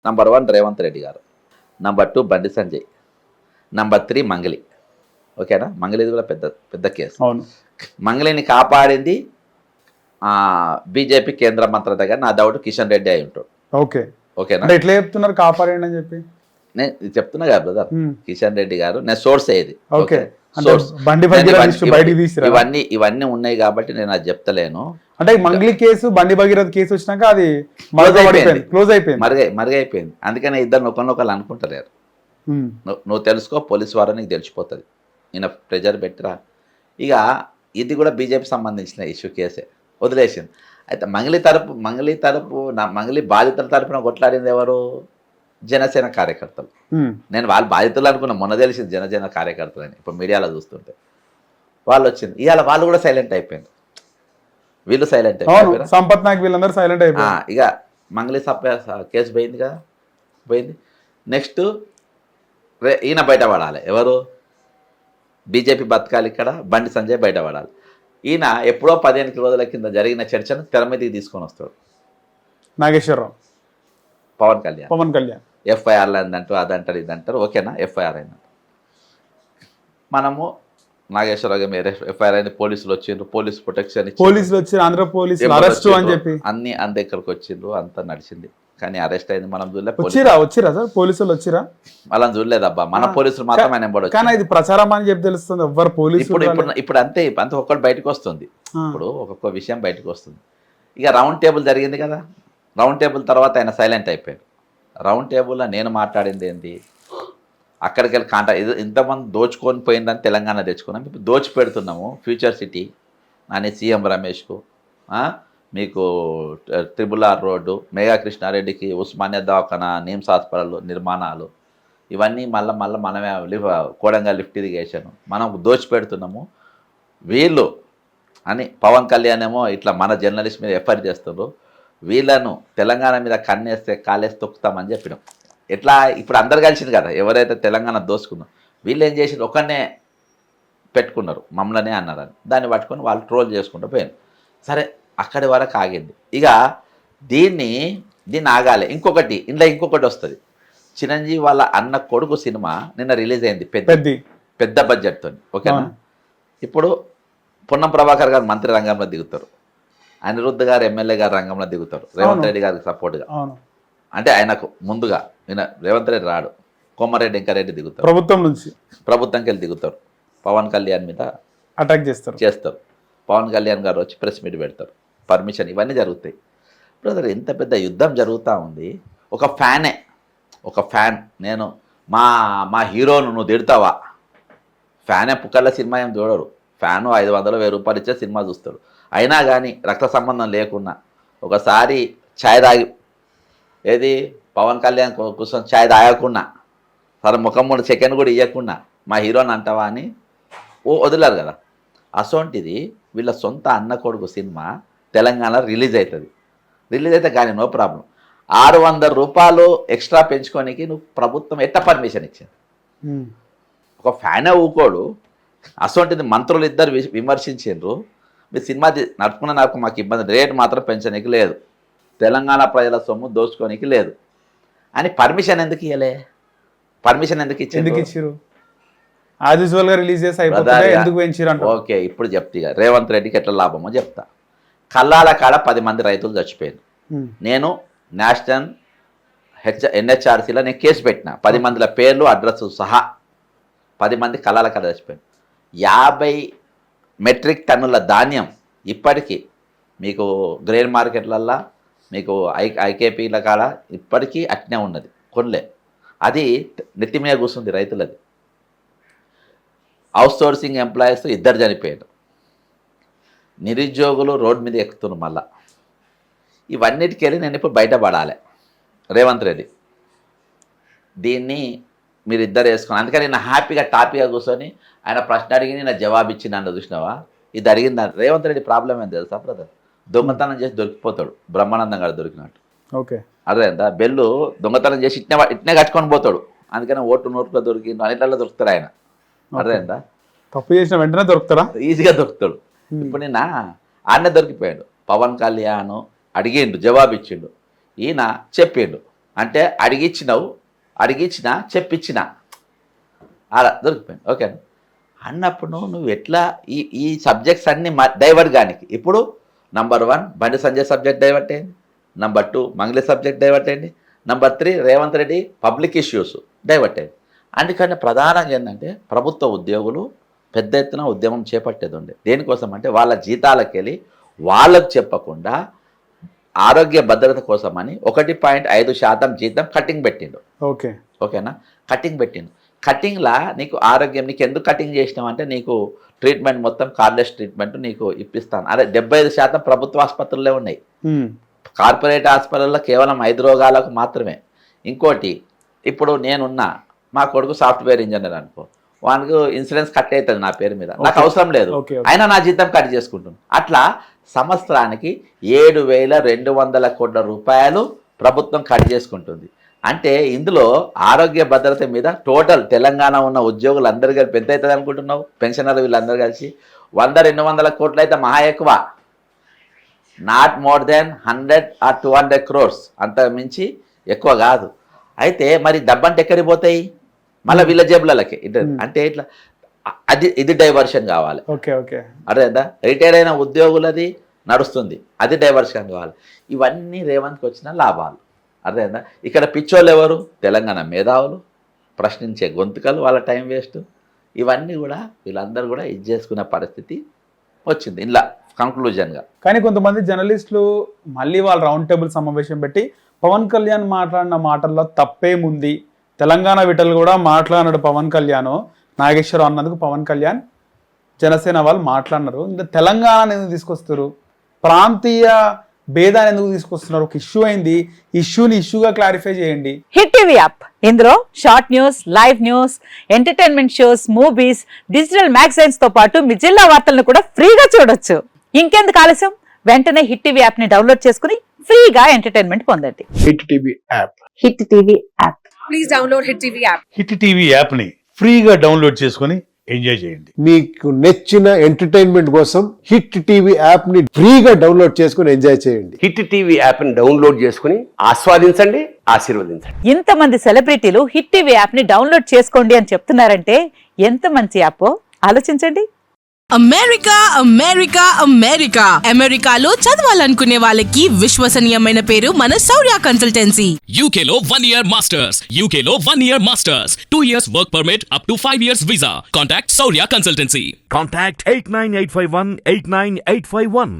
Number 1 Revanth Reddy గారు, number 2 Bandi Sanjay, number 3 మంగళి. ఓకేనా? మంగళిది కూడా పెద్ద పెద్ద కేసు. అవును. మంగళిని కాపాడింది బీజేపీ కేంద్ర మంత్రి దగ్గర నా డౌట్ కిషన్ రెడ్డి అయి ఉంటాడు. ఓకే. ఓకేనా? అంటే ఎట్లా చెప్తున్నారు కాపాడండి అని చెప్పి? నేను చెప్తున్నా కదా బ్రదర్, కిషన్ రెడ్డి గారు నేను సోర్స్ అయ్యేది. ఓకే. సోర్స్ ఇవన్నీ ఇవన్నీ ఉన్నాయి కాబట్టి నేను అది చెప్తలేను. అంటే మంగ్లీ కేసు, బండి భగీరథ కేసు వచ్చినాక అది క్లోజ్ అయిపోయింది, మరుగైపోయింది. అందుకనే ఇద్దరు ఒకరినొకరు అనుకుంటలేరు. నువ్వు తెలుసుకో, పోలీసు వారు నీకు తెలిసిపోతుంది. ఈయన ప్రెజర్ పెట్టిరా. ఇక ఇది కూడా బీజేపీ సంబంధించిన ఇష్యూ కేసే, వదిలేసింది. అయితే మంగళి బాధితుల తరపున కొట్లాడింది ఎవరు? జనసేన కార్యకర్తలు. నేను వాళ్ళు బాధితులు అనుకున్నా, మొన్న తెలిసింది జనసేన కార్యకర్తలని. ఇప్పుడు మీడియాలో చూస్తుంటే వాళ్ళు వచ్చింది. ఇవాళ వాళ్ళు కూడా సైలెంట్ అయిపోయింది, వీళ్ళు సైలెంట్ అయిపోయారు, సంపత్ నాయక్ వీళ్ళందరూ సైలెంట్ అయిపోయారు. ఇక మంగళి కేసు పోయింది కదా, పోయింది. నెక్స్ట్ ఈయన బయటపడాలి. ఎవరు? బీజేపీ బతకాలి ఇక్కడ, బండి సంజయ్ బయటపడాలి. ఈయన ఎప్పుడో 15 రోజుల కింద జరిగిన చర్చను తెర మీదకి తీసుకొని వస్తాడు. నాగేశ్వరరావు, పవన్ కళ్యాణ్ ఎఫ్ఐఆర్లు అందంటారు, అదంటారు, ఇదంటారు. ఓకేనా? ఎఫ్ఐఆర్ అయిందంట. మనము నాగేశ్వరరావు మీద ఎఫ్ఐఆర్ అయింది, పోలీసులు వచ్చిండ్రు, పోలీసు ప్రొటెక్షన్ వచ్చి ఆంధ్ర పోలీసులు అరెస్ట్ అని చెప్పి అన్ని అంత ఇక్కడికి వచ్చిండ్రు, అంతా నడిచింది. కానీ అరెస్ట్ అయింది మనం చూడలేదు. వచ్చిరా సార్ పోలీసులు వచ్చిరా? వాళ్ళని చూడలేదబ్బా, మన పోలీసులు మాత్రం ఆయన కానీ ఇది ప్రచారం అని చెప్పి తెలుస్తుంది. ఎవరు పోలీసులు ఇప్పుడు అంతే ఒక్కటి బయటకు వస్తుంది. ఇప్పుడు ఒక్కొక్క విషయం బయటకు వస్తుంది. ఇక రౌండ్ టేబుల్ జరిగింది కదా, రౌండ్ టేబుల్ తర్వాత ఆయన సైలెంట్ అయిపోయాడు. రౌండ్ టేబుల్లో నేను మాట్లాడింది ఏంటి? అక్కడికి వెళ్ళి ఇంతమంది దోచుకొని పోయిందని తెలంగాణ తెచ్చుకున్నాం, ఇప్పుడు దోచి పెడుతున్నాము ఫ్యూచర్ సిటీ అని సీఎం రమేష్కు, మీకు RRR రోడ్డు, మెగా కృష్ణారెడ్డికి ఉస్మానియా దవాఖానా, నిమ్స్ హాస్పిటల్ నిర్మాణాలు, ఇవన్నీ మళ్ళీ మనమే కోడంగా లిఫ్ట్ ఇరిగేషన్ మనం దోచి పెడుతున్నాము వీళ్ళు అని పవన్ కళ్యాణ్ ఏమో ఇట్లా మన జర్నలిస్ట్ మీద ఎఫ్ఐఆర్ చేస్తున్నారు. వీళ్ళను తెలంగాణ మీద కన్నేస్తే కాలేసి తొక్కుతామని చెప్పినాం. ఎట్లా ఇప్పుడు అందరు కలిసింది కదా, ఎవరైతే తెలంగాణ దోసుకున్నారో వీళ్ళు ఏం చేసి ఒకనే పెట్టుకున్నారు, మమ్మల్నే అన్నారని. దాన్ని పట్టుకొని వాళ్ళు ట్రోల్ చేసుకుంటూ పోయారు. సరే, అక్కడి వరకు ఆగింది. ఇక దీన్ని ఆగాలి. ఇంకొకటి వస్తుంది. చిరంజీవి వాళ్ళ అన్న కొడుకు సినిమా నిన్న రిలీజ్ అయింది, పెద్ద బడ్జెట్తో. ఓకేనా? ఇప్పుడు పొన్నం ప్రభాకర్ గారు మంత్రి రంగంలో దిగుతారు, అనిరుద్ధ్ గారు ఎమ్మెల్యే గారు రంగంలో దిగుతారు, రేవంత్ రెడ్డి గారికి సపోర్ట్గా. అంటే ఆయనకు ముందుగా రేవంత్ రెడ్డి రాడు, కోమారెడ్డి వెంకరెడ్డి దిగుతారు, ప్రభుత్వంకి వెళ్ళి దిగుతారు, పవన్ కళ్యాణ్ మీద అటాక్ చేస్తారు. పవన్ కళ్యాణ్ గారు వచ్చి ప్రెస్ మీట్ పెడతారు, పర్మిషన్, ఇవన్నీ జరుగుతాయి. బ్రదర్, ఎంత పెద్ద యుద్ధం జరుగుతూ ఉంది. ఒక ఫ్యాన్ నేను మా హీరోను నువ్వు తిడతావా? ఫ్యానే పుక్కర్ల సినిమా ఏం చూడరు. ఫ్యాను 500-1000 రూపాయలు ఇచ్చే సినిమా చూస్తాడు. అయినా కానీ రక్త సంబంధం లేకున్నా ఒకసారి ఛాయ్ తాగి, ఏది పవన్ కళ్యాణ్ కోసం ఛాయ్ తాగకుండా, సరే ముఖం 3 సెకండ్ కూడా ఇవ్వకుండా మా హీరోని అంటావా అని వదిలేరు కదా. అసోంటిది వీళ్ళ సొంత అన్న కొడుకు సినిమా తెలంగాణ రిలీజ్ అవుతుంది. రిలీజ్ అయితే కానీ నో ప్రాబ్లం. 600 రూపాయలు ఎక్స్ట్రా పెంచుకోనికి నువ్వు ప్రభుత్వం ఎట్లా పర్మిషన్ ఇచ్చింది? ఒక ఫ్యానే ఊకోడు. అసోంటిది మంత్రులు ఇద్దరు విమర్శించారు, మీ సినిమా నడుపుకున్న మాకు ఇబ్బంది, రేటు మాత్రం పెంచడానికి లేదు, తెలంగాణ ప్రజల సొమ్ము దోచుకోనికి లేదు అని పర్మిషన్ ఎందుకు ఇవ్వలే? పర్మిషన్ ఎందుకు ఇచ్చారు? ఓకే, ఇప్పుడు చెప్తా. రేవంత్ రెడ్డికి ఎట్లా లాభమో చెప్తా. కల్లాల కాడ 10 మంది రైతులు చచ్చిపోయారు. నేను నేషనల్ NHRCలో నేను కేసు పెట్టిన, 10 మందిల పేర్లు అడ్రస్ సహా. 10 మంది కల్లాల కాడ చచ్చిపోయారు. 50 మెట్రిక్ టన్నుల ధాన్యం ఇప్పటికీ మీకు గ్రెయిన్ మార్కెట్లల్లో, మీకు ఐకేపీల కాడ ఇప్పటికీ అట్నే ఉన్నది, కొనలే. అది నెత్తి మీద కూర్చుంది రైతులది. అవుట్ సోర్సింగ్ ఎంప్లాయీస్ 2 చనిపోయారు. నిరుద్యోగులు రోడ్డు మీద ఎక్కుతున్నారు. మళ్ళా ఇవన్నిటికి వెళ్ళి నేను ఇప్పుడు బయటపడాలి రేవంత్ రెడ్డి. దీన్ని మీరు ఇద్దరు వేసుకుని, అందుకని నేను హ్యాపీగా టాపీగా కూర్చొని ఆయన ప్రశ్న అడిగి నేను జవాబు ఇచ్చి నన్ను చూసినావా? ఇది అడిగింది రేవంత్ రెడ్డి ప్రాబ్లం ఏం తెలుసా బ్రదర్? దొంగతనం చేసి దొరికిపోతాడు, బ్రహ్మానందం గారు దొరికినట్టు. ఓకే, అదేందా? బెల్లు దొంగతనం చేసి ఇట్నే కట్టుకొని పోతాడు. అందుకని నోట్లో దొరికిండు, అన్నిట్లలో దొరుకుతాడు ఆయన. అదేందా? తప్పు చేసిన వెంటనే దొరుకుతాడా? ఈజీగా దొరుకుతాడు. ఇప్పుడు నిన్న ఆయనే దొరికిపోయాడు. పవన్ కళ్యాణ్ అడిగిండు, జవాబు ఇచ్చిండు, ఈయన చెప్పిండు అంటే అడిగించినా చెప్పించినా అలా దొరికిపోయింది. ఓకే అన్నప్పుడు నువ్వు ఎట్లా ఈ సబ్జెక్ట్స్ అన్ని డైవర్ట్ గానికి ఇప్పుడు number 1 Bandi Sanjay subject divert అయింది, నంబర్ 2 మంగళి సబ్జెక్ట్ డైవర్ట్ అయింది, number 3 Revanth Reddy public issues divert అయింది. అందుకని ప్రధానంగా ఏంటంటే ప్రభుత్వ ఉద్యోగులు పెద్ద ఎత్తున ఉద్యమం చేపట్టేది ఉండే దేనికోసం అంటే వాళ్ళ జీతాలకు వెళ్ళి వాళ్ళకు చెప్పకుండా ఆరోగ్య భద్రత కోసమని 1.5% జీతం కటింగ్ పెట్టిండు. ఓకేనా, కటింగ్ పెట్టిండు. కటింగ్లా నీకు ఆరోగ్యం నీకు ఎందుకు కటింగ్ చేసినావు అంటే నీకు ట్రీట్మెంట్ మొత్తం కార్డ్లెస్ ట్రీట్మెంట్ నీకు ఇప్పిస్తాను. అదే 75% ప్రభుత్వ ఆసుపత్రుల్లో ఉన్నాయి, కార్పొరేట్ హాస్పిటల్లో కేవలం 5 రోగాలకు మాత్రమే. ఇంకోటి ఇప్పుడు నేనున్నా మా కొడుకు సాఫ్ట్వేర్ ఇంజనీర్ అనుకో, వానికి ఇన్సూరెన్స్ కట్ అవుతుంది నా పేరు మీద, నాకు అవసరం లేదు, అయినా నా జీతం కట్ చేసుకుంటుంది. అట్లా సంవత్సరానికి 7,200 కోట్ల రూపాయలు ప్రభుత్వం కట్ చేసుకుంటుంది. అంటే ఇందులో ఆరోగ్య భద్రత మీద టోటల్ తెలంగాణ ఉన్న ఉద్యోగులు అందరూ కలిపి ఎంత అవుతుంది అనుకుంటున్నావు? పెన్షనర్లు వీళ్ళందరూ కలిసి 100-200 కోట్లు అయితే మహా ఎక్కువ, not more than 100 or 200 crores, అంత మించి ఎక్కువ కాదు. అయితే మరి డబ్బంటే ఎక్కడికి పోతాయి? మళ్ళీ వీళ్ళ జేబులకి. అంటే ఇట్లా ఇది డైవర్షన్ కావాలి. అర్థమైందా? రిటైర్ అయిన ఉద్యోగులది నడుస్తుంది, అది డైవర్షన్ కావాలి. ఇవన్నీ రేవంత్కి వచ్చిన లాభాలు. అర్థమైందా? ఇక్కడ పిచ్చోళ్ళు ఎవరు? తెలంగాణ మేధావులు, ప్రశ్నించే గొంతుకలు, వాళ్ళ టైం వేస్ట్, ఇవన్నీ కూడా వీళ్ళందరూ కూడా ఇది చేసుకునే పరిస్థితి వచ్చింది ఇలా కంక్లూజన్గా. కానీ కొంతమంది జర్నలిస్టులు మళ్ళీ వాళ్ళు రౌండ్ టేబుల్ సమావేశం పెట్టి పవన్ కళ్యాణ్ మాట్లాడిన మాటల్లో తప్పేముంది, తెలంగాణ విటలు కూడా మాట్లాడినాడు పవన్ కళ్యాణ్, నాగేశ్వరరావు అన్నందుకు పవన్ కళ్యాణ్ జనసేన వాళ్ళు మాట్లాడినారు, ఇంకా తెలంగాణ ఎందుకు తీసుకొస్తారు, ప్రాంతీయ భేదాన్ని ఎందుకు తీసుకొస్తున్నారు, ఒక ఇష్యూ అయింది, ఇష్యూగా క్లారిఫై చేయండి. హిట్ టీవీ యాప్, ఇందులో short news, live news, entertainment shows, movies, digital magazines తో పాటు మీ జిల్లా వార్తలను కూడా ఫ్రీగా చూడొచ్చు. ఇంకెందుకు ఆలస్యం, వెంటనే హిట్ టీవీ యాప్ ని డౌన్లోడ్ చేసుకుని ఫ్రీగా ఎంటర్టైన్మెంట్ పొందండి. Hit TV app, hit TV app, please download hit TV app. Hit TV app ని ఫ్రీగా డౌన్లోడ్ చేసుకుని ఎంజాయ్ చేయండి. మీకు నచ్చిన ఎంటర్టైన్మెంట్ కోసం హిట్ టీవీ యాప్ ని ఫ్రీగా డౌన్లోడ్ చేసుకుని ఎంజాయ్ చేయండి. హిట్ టీవీ యాప్ ని డౌన్లోడ్ చేసుకుని ఆస్వాదించండి, ఆశీర్వదించండి. ఇంతమంది సెలబ్రిటీలు హిట్ టీవీ యాప్ ని డౌన్లోడ్ చేసుకోండి అని చెప్తున్నారంటే ఎంత మంచి యాప్ ఆలోచించండి. అమెరికా అమెరికా అమెరికా అమెరికాలో చదవాలనుకునే వాళ్ళకి విశ్వసనీయమైన పేరు మన శౌర్య కన్సల్టెన్సీ. UK లో 1 year masters, UK లో 1 year masters, 2 years work permit up to 5 years visa. Contact Saurya Consultancy. Contact 89851 89851.